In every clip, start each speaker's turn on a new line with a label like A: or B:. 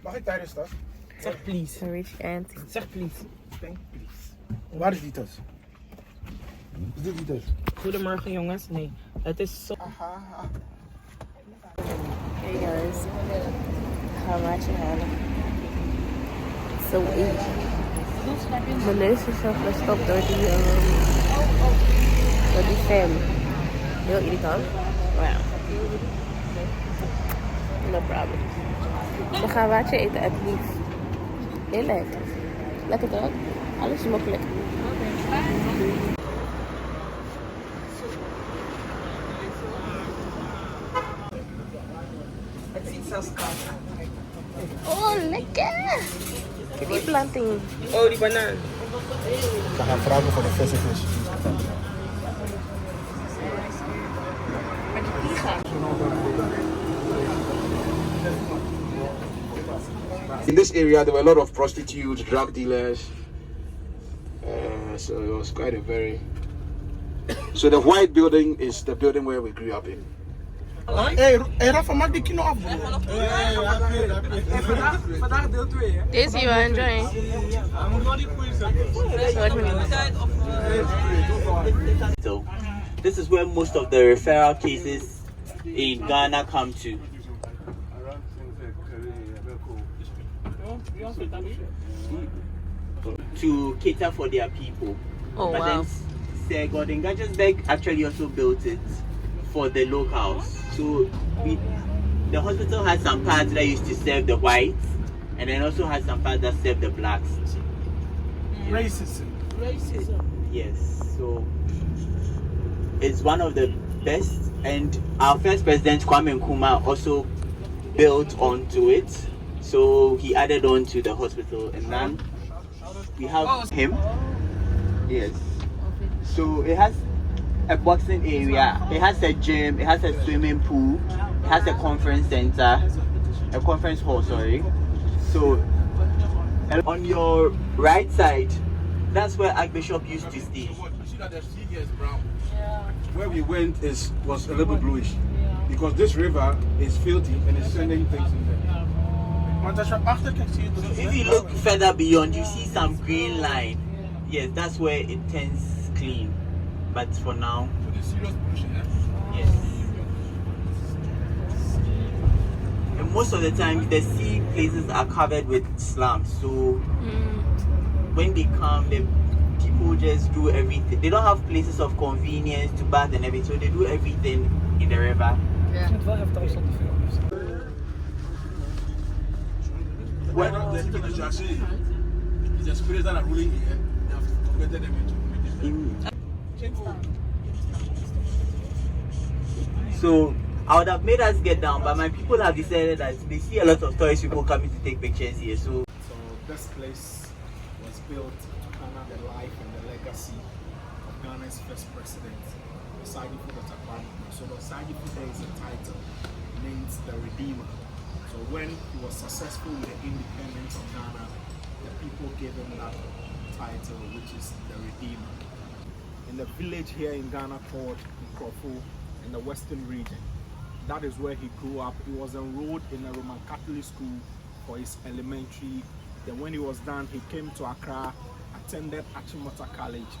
A: Mag ik tijdens tas?
B: Zeg please.
C: Een rich auntie.
B: Zeg please.
A: Thank please. Waar is die tas? Is dit die tas?
B: Goedemorgen jongens. Nee, het is zo...
C: Hey guys. Gaan we water halen. Zo eet. Mijn neus is zo gestopt door die fan. Heel irritant. Maar ja. No problem. We gaan water eten alsjeblieft. Heel lekker. Lekker toch? Alles smakelijk.
B: Het ziet zelfs koud uit.
C: Oh, lekker! Die planting.
B: Oh, die banaan.
A: We gaan vragen voor de verse vis. In this area, there were a lot of prostitutes, drug dealers. So it was quite a very. So the white building is the building where we grew up in. Hey, Rafa, maak die kino af, bro.
B: Vandaag deel 2, hè?
C: Deze you are enjoying.
D: So, this is where most of the referral cases in Ghana come to. To cater for their people.
C: Oh,
D: but
C: wow.
D: then Sir Gordon Gagensberg actually also built it for the locals. So the hospital has some parts that used to serve the whites, and then also has some parts that serve the blacks.
A: Racism.
D: Yes, so it's one of the best, and our first president Kwame Nkrumah also built onto it. So he added on to the hospital, and then we have him. Yes. So it has a boxing area, it has a gym, it has a swimming pool, it has a conference center, a conference hall, sorry. So on your right side, that's where Archbishop used to stay.
A: Where we went was a little bluish because this river is filthy and it's sending things in there.
D: If you look further beyond, you see some green line. Yes, that's where it turns clean. But for now, yes. And most of the time, the sea places are covered with slums. So when they come, the people just do everything. They don't have places of convenience to bath and everything, so they do everything in the river.
B: Ik moet wel even thuis op de film.
D: When,
A: the spirits that are ruling here, they have converted them into.
D: So I would have made us get down, but my people have decided that they see a lot of tourist people coming to take pictures here. So
A: This place was built to honor the life and the legacy of Ghana's first president, Osagyefo Dr. Kwame. So Osagyefo there is a title, means the Redeemer. So when he was successful with the independence of Ghana, the people gave him that title, which is the Redeemer. In the village here in Ghana called Nkrofo, in the western region, that is where he grew up. He was enrolled in a Roman Catholic school for his elementary. Then when he was done, he came to Accra, attended Achimota College,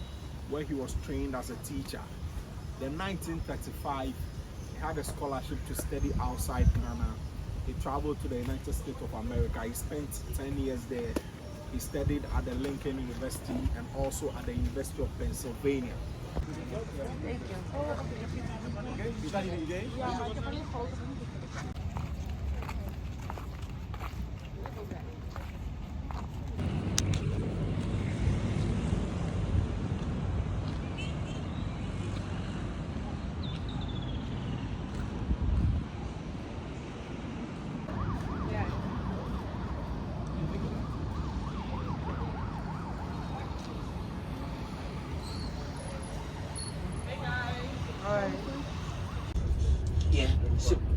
A: where he was trained as a teacher. Then 1935, he had a scholarship to study outside Ghana. He traveled to the United States of America. He spent 10 years there. He studied at the Lincoln University and also at the University of Pennsylvania.
C: Thank you.
A: Is that in the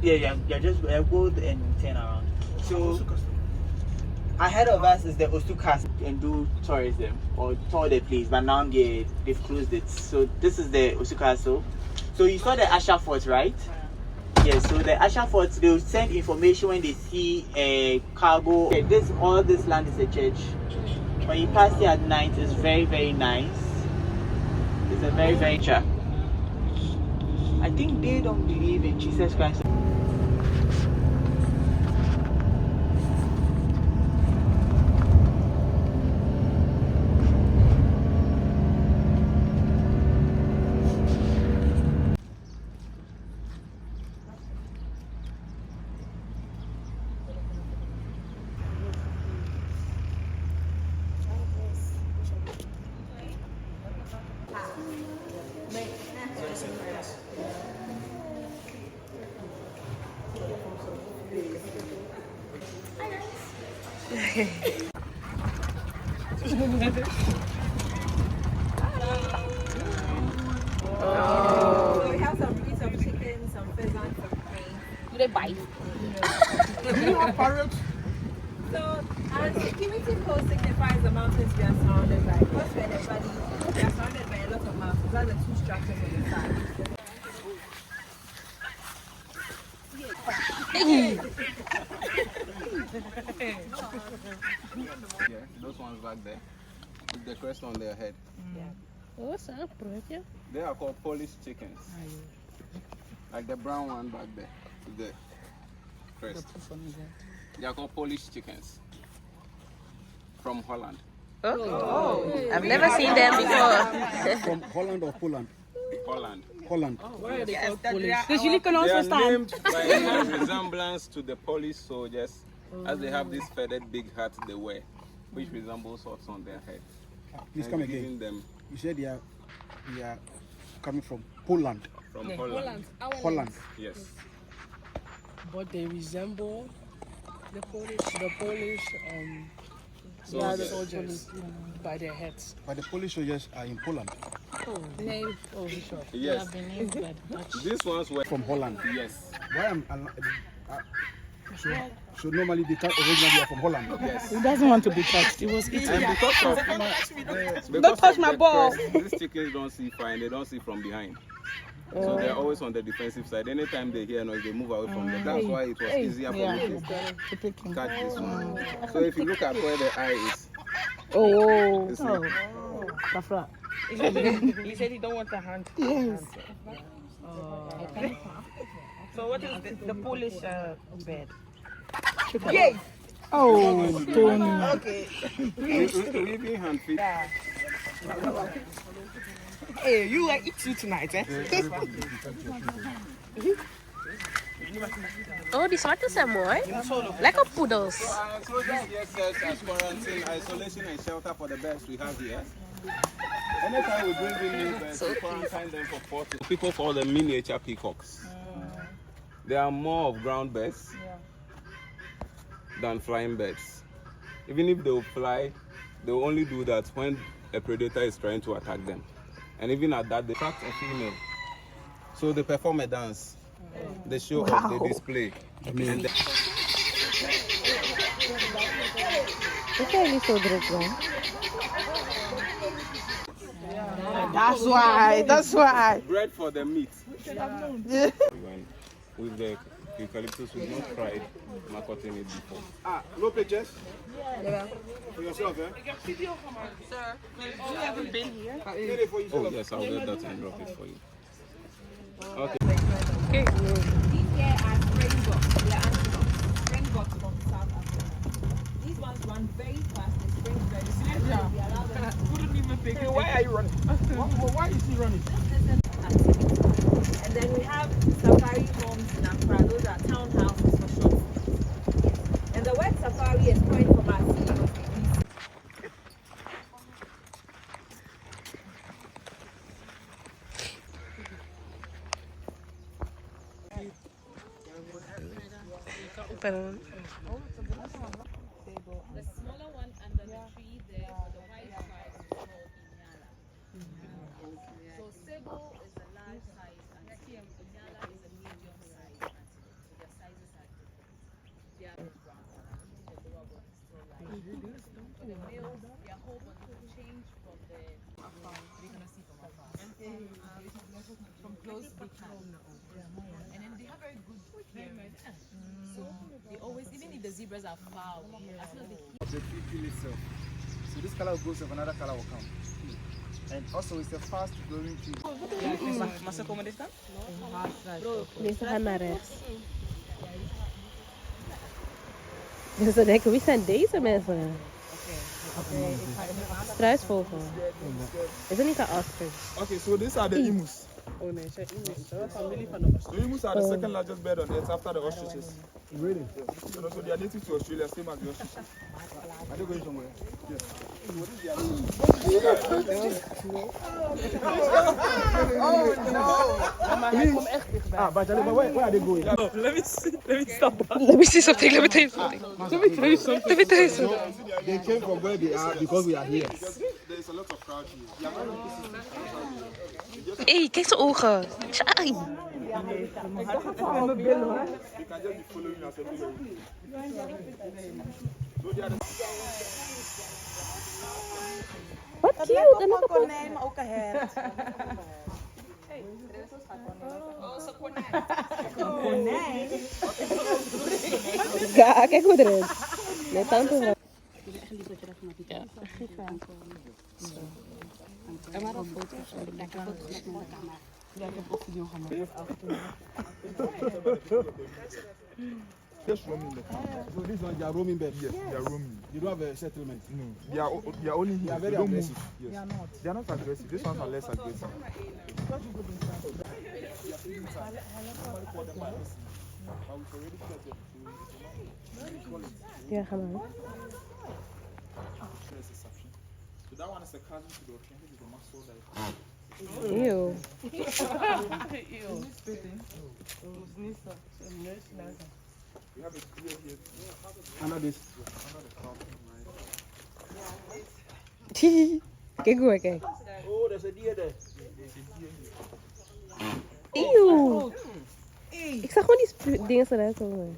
D: yeah, just go and turn around. So ahead of us is the Ostukas and do tourism or tour the place, but now they've closed it. So this is the Ostukaso. So you saw the Asha Fort, right? Yes, so the Ashafords, they'll send information when they see a cargo. Okay, all this land is a church. When you pass here at night, it's very, very nice. It's a very, very church. I think they don't believe in Jesus Christ.
E: So we have some piece of chicken, some pheasant, some crane.
C: Do they bite?
E: So our security post signifies the mountains we are surrounded by. Because we're the valley, we are surrounded by a lot of mountains. That's the two structures on the side.
F: Yeah, those ones back there with the crest on their head.
C: What's up, bro?
F: They are called Polish chickens. Like the brown one back there with the crest. They are called Polish chickens from Holland.
C: Oh. I've never seen them before.
G: From Holland or Poland?
F: Holland.
G: Holland.
B: Why are they called Polish?
E: Dus jullie kunnen
F: They
E: ons
F: are
E: verstaan.
F: named by a resemblance to the Polish soldiers, as they have this feathered big hat they wear, which resembles swords on their head.
G: Please
F: And
G: come
F: giving
G: again.
F: them
G: You said they are coming from Poland.
F: from Holland.
G: Holland.
F: Yes.
B: But they resemble the Polish
F: So
B: soldiers by their heads.
G: But the Polish soldiers are in Poland.
F: yes. These ones were
G: From Holland.
F: yes.
G: Why so normally they originally are from Holland.
F: Yes.
E: He doesn't want to be touched. He was eating.
F: And because
E: Don't touch
F: of
E: my
F: the
E: ball.
F: crest, these chickens don't see far and they don't see from behind. So they're always on the defensive side. Anytime they hear noise, they move away from them. That's why it was easier for me to catch this one. So if you look at where the eye is, you see,
E: He said he don't want the hand.
B: Yes.
E: So what is the Polish bed?
B: Yay! Oh, Tony.
E: Okay.
F: leaving hand feet.
B: Hey, you like eat you tonight, eh?
C: Oh, this one is more. Like a poodles.
F: So this here serves as quarantine, isolation and shelter for the birds we have here. Anytime we bring in new birds, we quarantine them for 40. People call them miniature peacocks. They are more of ground birds than flying birds. Even if they will fly, they will only do that when a predator is trying to attack them. And even at that, they attract a female. So they perform a dance. They show off, they display.
E: That's why.
F: Bread for the meat. With the eucalyptus, we've not tried marketing it before.
G: No pictures? Yeah. For yourself, eh?
C: Sir, you haven't been here?
F: Oh yes, I'll get that and drop it for you. Okay.
E: These here are springboks. They are antelopes. Springboks from South Africa. These ones run very fast. They spring very fast. We allow them to
B: Why are you running?
G: Why is he running?
E: And then we have safari homes in Accra. Those are townhouses for short stays. And the word safari is coined from our CEO.
H: The smaller one under the tree there for the white flies is called Inyala. So Sebo is a large size and Inyala is a medium size antelope. So their sizes are different. They are brown. The lower one is still light. For the males, their whole body will change from the you're gonna see from afar. From close they can. And then they have very good So they always, even if the zebras are far away, as long as they
G: Of the tree peel itself. So this color goes off, another color will come. And also it's a fast growing tree.
C: Deze gaan naar rechts. Dus dan denken, wie zijn deze mensen? Struisvogel. Is het niet een ostrich?
G: Okay, so these are the emus.
B: Oh nee, ze is familie van de
G: The emus are the second largest bird on earth after the ostriches. Really? So they are native to Australia, same as the ostriches. Are they going somewhere? Yes. Oh no! Ah, but where are they going?
B: Let me see something. Let me tell you something.
G: They came from where they are because we are here. There's a lot of crowd here.
C: Hé, kijk zijn ogen. Ai.
G: You can just be following us everywhere.
C: Wat cute. En nog een
E: Nee, maar ook een hert.
C: Ja, kijk hoe erin. Nee, tante wel. Ja.
I: Er waren al foto's. Ik heb foto's met mijn camera. Ja, ik heb ook video gemaakt.
G: Just roaming there. So this one, they are roaming birds. Yes, they are roaming. You don't have a settlement. No. They are only here. They are very aggressive. Yes. They are not. They are not aggressive. These ones are less aggressive.
C: Ja, ga maar.
G: So that one is a cousin to the ocean. This is the muscle that
C: Eeuw.
G: we have a deer here. Under this.
C: Kijk hoe hij kijkt.
D: Oh, there's a deer there.
C: Eeuw. Ik zag gewoon die dingen eruit komen.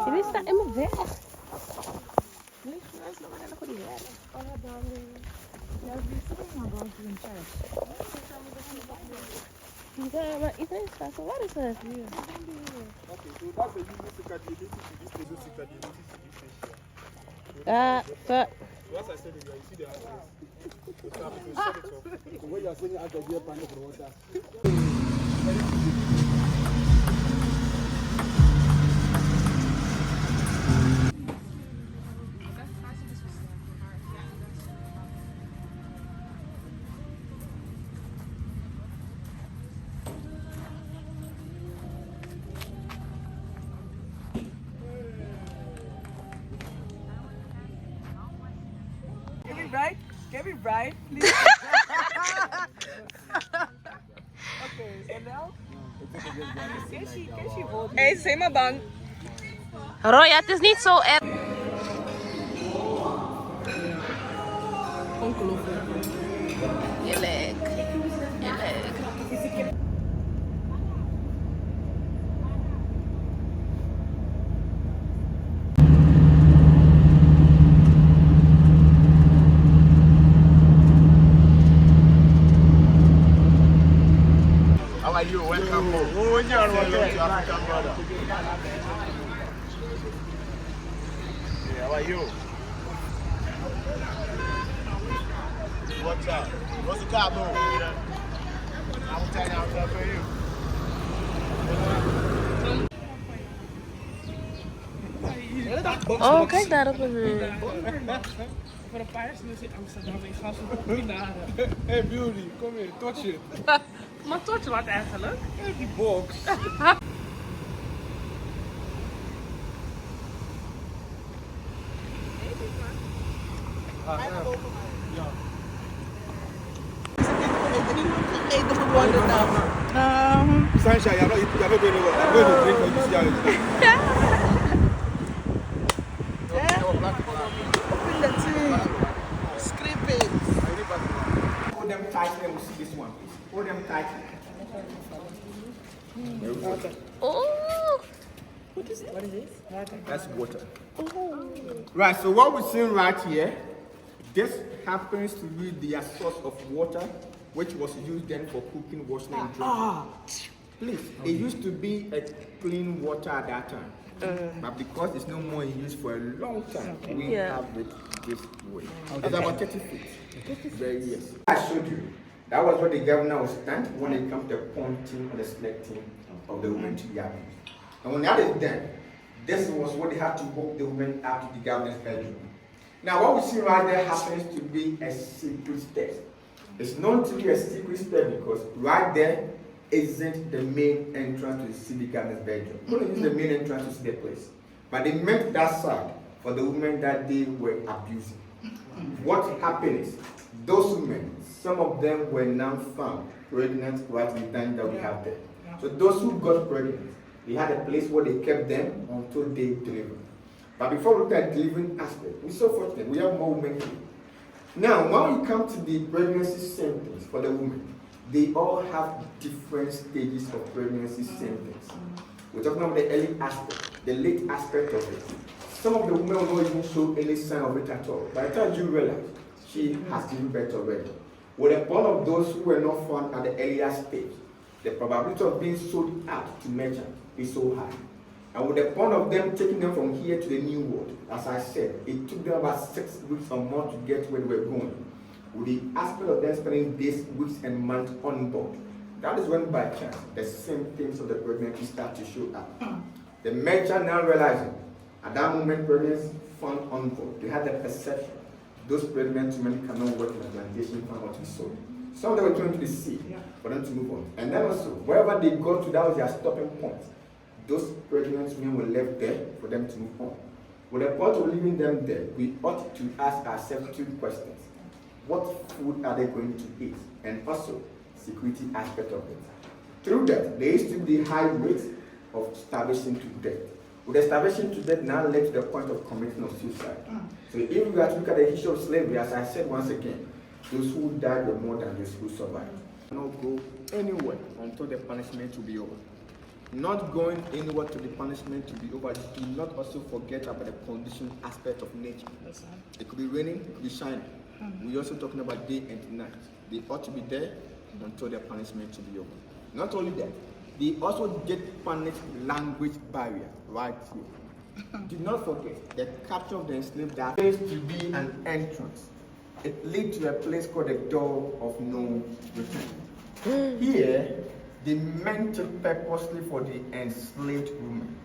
C: Jullie staan helemaal weg. Ja, maar iedereen staat zo. Waar is het?
G: Okay, so that's a unique cicadie. This is a cicadie.
C: Ja, zo.
G: So as I said, you see the answers. So when you are saying out of here, panic for water.
E: Can we ride, please? Okay, so now? Can she hold me?
B: Hé, zeg maar bang.
C: Roya, het is niet zo erg.
B: Ongelooflijk.
C: Heerlijk. Heerlijk.
G: How are you? Welcome home. Oh, you're welcome to African brother. Yeah, how are you? What's up? What's the car, bro? I'm telling you, I'm for you.
C: Oh, kijk daar op een
B: Voor een paar jaar in Amsterdam. Ik ga zo op pinaren.
G: Hey, beauty, come here, touch it.
B: Maar tot wat eigenlijk?
G: Hey, die box. Sunshine, you're not going anywhere. I'm going to drink for you. See how it is.
E: Open the tea. Scrape it.
A: Hold them tight, then we'll see this one, please. Hold them tightly.
C: Oh.
A: What is this? That's water. Right, so what we're seeing right here,
J: This happens to be their source of water, which was used then for cooking, washing, and drinking. Please, it used to be a clean water at that time. But because it's no more in use for a long time, we have it this way. It's about 30 feet. Very yes. I showed you. That was where the governor was stand when it comes to pointing or the selecting of the woman to the abuse. And when that is done, this was what they had to walk the woman up to the governor's bedroom. Now what we see right there happens to be a secret step. It's known to be a secret step because right there isn't the main entrance to the city governor's bedroom. We don't use the main entrance to see the place. But they meant that side for the women that they were abusing. What happened is, those women, some of them were now found pregnant right in the time that we have there. So those who got pregnant, they had a place where they kept them until they delivered. But before we look at the delivering aspect, we're so fortunate, we have more women here. Now, when we come to the pregnancy symptoms for the women, they all have different stages of pregnancy symptoms. We're talking about the early aspect, the late aspect of it. Some of the women will not even show any sign of it at all. By the time you realize, she has given birth already. With the point of those who were not found at the earlier stage, the probability of being sold out to merchant is so high. And with the point of them taking them from here to the new world, as I said, it took them about 6 weeks or more to get where they were going. With the aspect of them spending days, weeks, and months on board, that is when by chance the symptoms of the pregnancy start to show up. The merchant now realizing at that moment pregnancy found on board, they had the perception those pregnant women cannot work in a plantation farm or to be sold. Some of them were thrown to the sea for them to move on. And then also, wherever they got to, that was their stopping point. Those pregnant women were left there for them to move on. With the point of leaving them there, we ought to ask ourselves 2 questions. What food are they going to eat? And also, security aspect of it. Through that, there used to be high rates of starvation to death. With the starvation to death now led to the point of committing of suicide. So if we are to look at the history of slavery, as I said once again, those who died were more than those who survived. Not go anywhere until the punishment will be over. Not going anywhere to the punishment to be over. Do not also forget about the condition aspect of nature. It could be raining, it could be shining. We're also talking about day and night. They ought to be there until the punishment to be over. Not only that, they also get punished language barrier right here. Do not forget the capture of the enslaved that appears to be an entrance. It leads to a place called the door of no return. Here, they meant it purposely for the enslaved women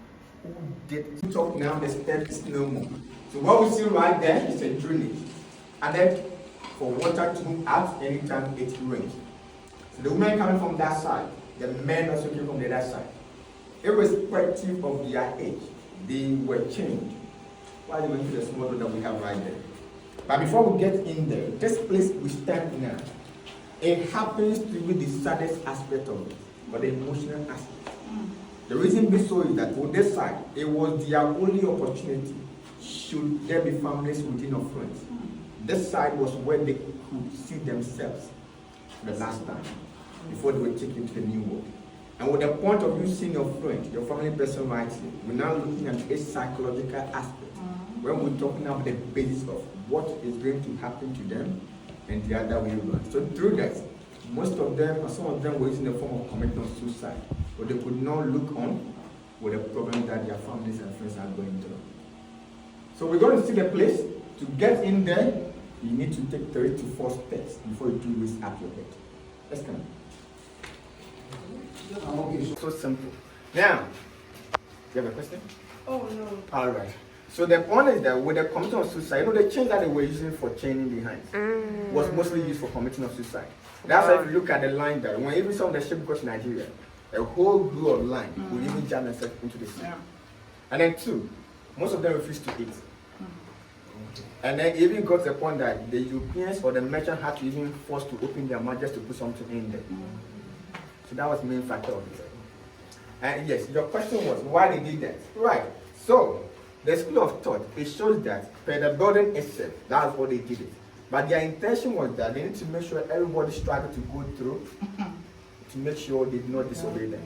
J: who did talk now, the steps no more. So what we see right there is a drainage. And then for water to move out anytime it rains. So the women coming from that side, the men also came from the other side. Irrespective of their age, they were changed. Why they went to the small road that we have right there. But before we get in there, this place we stand now, it happens to be the saddest aspect of it, but the emotional aspect. The reason being so is that on this side, it was their only opportunity should there be families within or friends. This side was where they could see themselves the last time, before they were taken to the new world. And with the point of you seeing your friend, your family person right here, we're now looking at a psychological aspect. When we're talking about the basis of what is going to happen to them and the other way around. So through that, most of them, or some of them were in the form of committing suicide, but they could not look on with the problem that their families and friends are going through. So we're going to see the place. To get in there, you need to take 3 to 4 steps before you do raise up your head. Let's come. Okay, so simple. Now, you have a question?
B: Oh no.
J: All right. So the point is that with the committing of suicide, you know the chain that they were using for chaining behind was mostly used for committing of suicide. That's why if you look at the line there, when even some of the ship goes to Nigeria, a whole group of line will even jam themselves into the sea. And then 2, most of them refused to eat. And then it even got to the point that the Europeans or the merchant had to even force to open their mouth just to put something in there. So that was the main factor of it. And yes, your question was why they did that. Right. So the school of thought, it shows that per the building itself, that's what they did it. But their intention was that they need to make sure everybody struggled to go through to make sure they did not disobey them.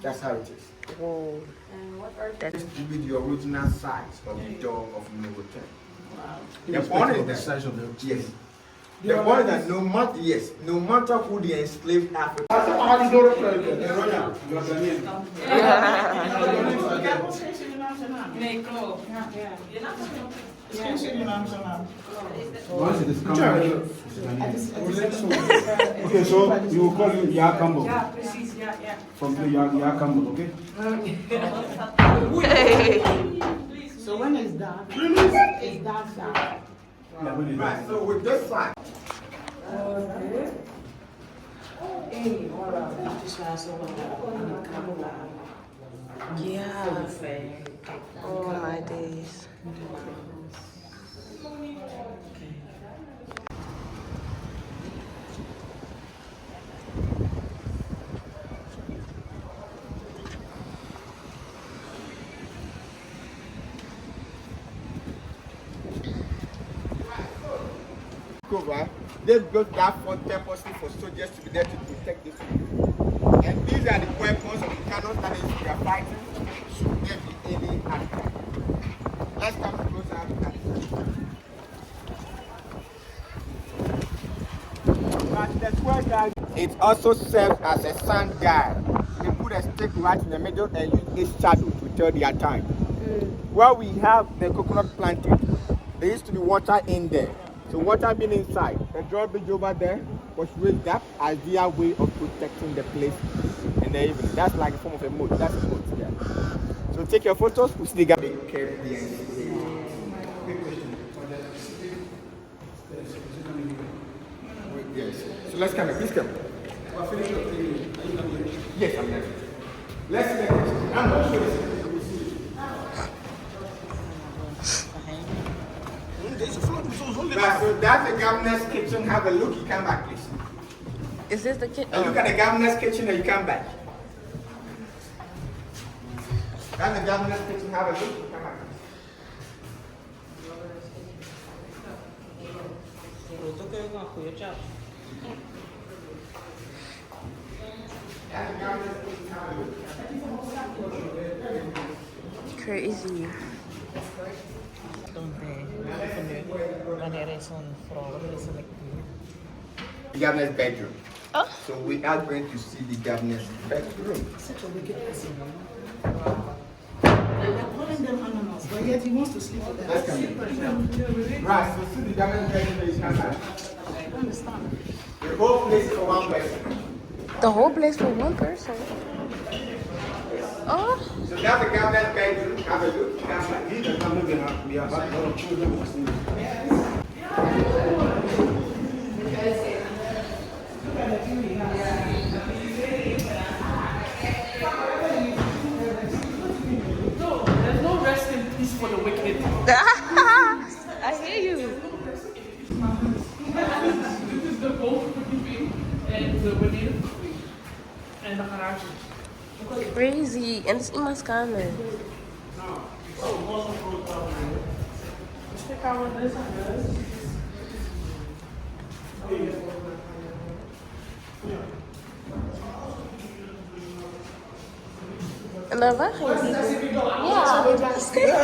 J: That's how it is.
C: Whoa.
E: And what are
J: That is to be the original size of the door of no return. The point is
G: the size of the
J: yes. The point is that no matter who the enslaved Africa.
G: Once it is coming. Okay, so you will call you Yakambo.
E: Yeah, precies, yeah.
G: From the Yakambo, okay?
E: So when it's dark, it's dark.
G: Yeah, when it's
J: Right, so with this side.
C: Yeah. Oh my days.
J: Right? They built that fort purposely for soldiers to be there to protect this people. And these are the weapons of the cannons that they are fighting should there be any attack. Let's come closer and but the square guide, it also serves as a sand guide. They put a stick right in the middle and use its shadow to tell their time. Where we have the coconut planted, there used to be water in there. So water being inside, the drawbridge over there was raised up as their way of protecting the place in the evening. That's like a form of a moat. That's a moat, yeah. So take your photos, we see the gap. They kept the yes. So let's come. Please come. Yes, I'm ready. Let's see the kitchen. I'm not sure. Right, so that's the governor's kitchen. Have a look. You come back, please.
C: Is this the kitchen?
J: And look at the governor's kitchen and you come back. That's the governor's kitchen. Have a look. You come back.
C: Crazy.
J: The governor's bedroom.
C: Oh.
J: So we are going to see the governor's bedroom.
E: They're calling them animals, but yet he wants to sleep with them.
J: Let's come in. Right, so see the governor's bedroom is outside.
E: I don't understand.
J: The whole place for one person.
C: The whole place for one person. Oh.
J: So that's the governor's bedroom. Have a look. Come back.
G: We have a lot of children.
B: There's no rest in peace for the wicked.
C: I hear you.
B: This is the goalkeeping and the winning and the garage.
C: Crazy. And it's in my scanner.
B: Check out this one.
C: Am I right? Yeah.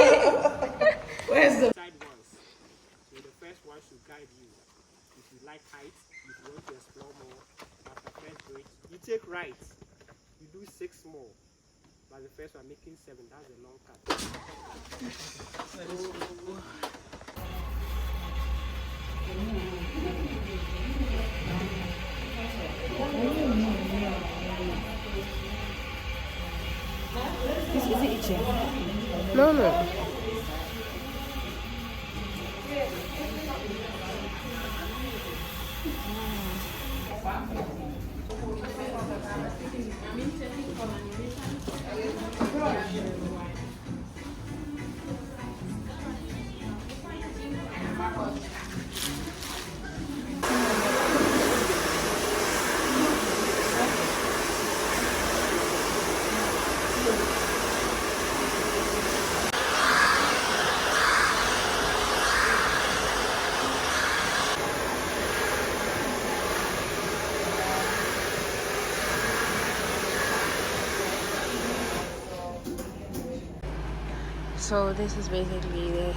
B: Where's the
A: Side ones. So the first one should guide you. If you like heights, if you want to explore more, after first bridge, you take right. You do 6 more. But the first one making 7, that's a long cut.
E: Is it itching?
C: No, no. So this is basically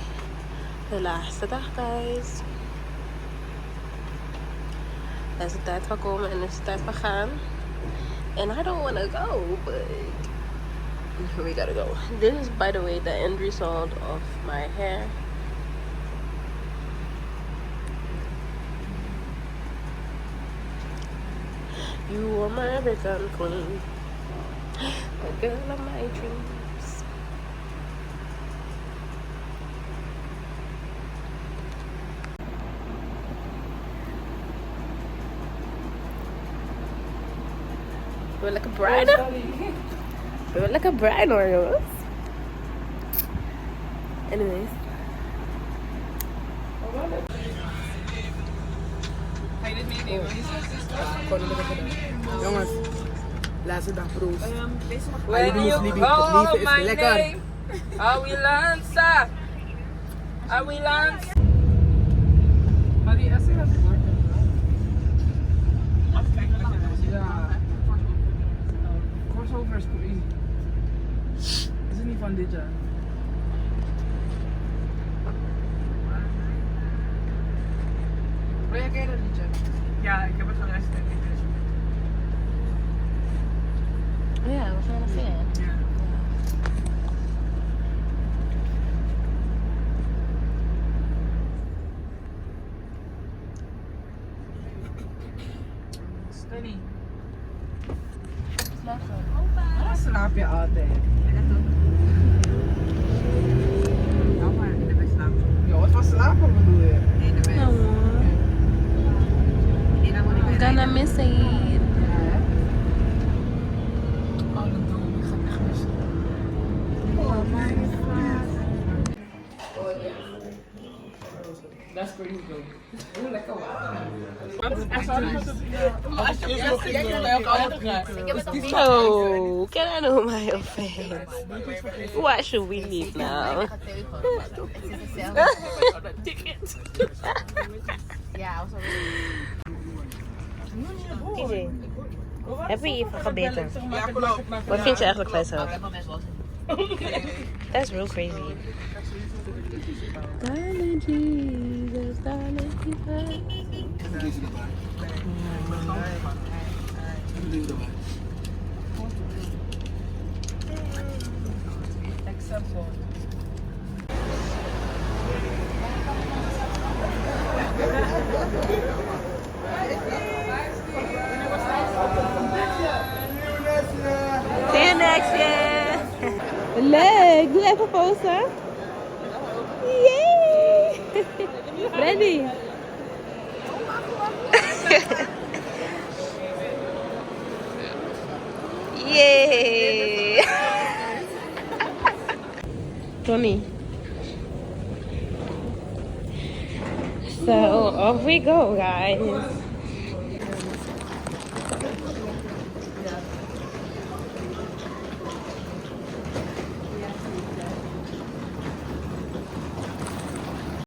C: De laatste dag, guys. Het is de tijd van komen en het is de tijd van gaan. And I don't want to go, but we gotta go. This is, by the way, the end result of my hair. You are my African queen, the girl of my dreams. We're like a bride. We're like a bride, or yours. Anyways.
K: Jongens, laatste dag broers.
L: When you call my name, I will answer. I will answer.
B: Maar die essay had ik nooit ja. Crossover is crazy. Is het niet van dit jaar? Ken je dat liedje? Ja, ik heb het geluisterd.
C: Yeah, I was trying to say it.
B: Ja. Stanny. Waarom slaap je altijd? Nou maar, in de bed slapen. Ja, wat voor slapen bedoel je? In de bed.
C: I'm gonna miss it.
B: That's crazy though. Hoe lekker
C: So, can I know my offense? Why should we leave now? Heb je hiervan gebeten? Wat vind je eigenlijk van jezelf? That's real crazy. Darling Jesus, darling Jesus.
B: Acceptable.
C: See you next year. Leg, doe even posten. Yay! Ready? Yay! Tony. So off we go, guys.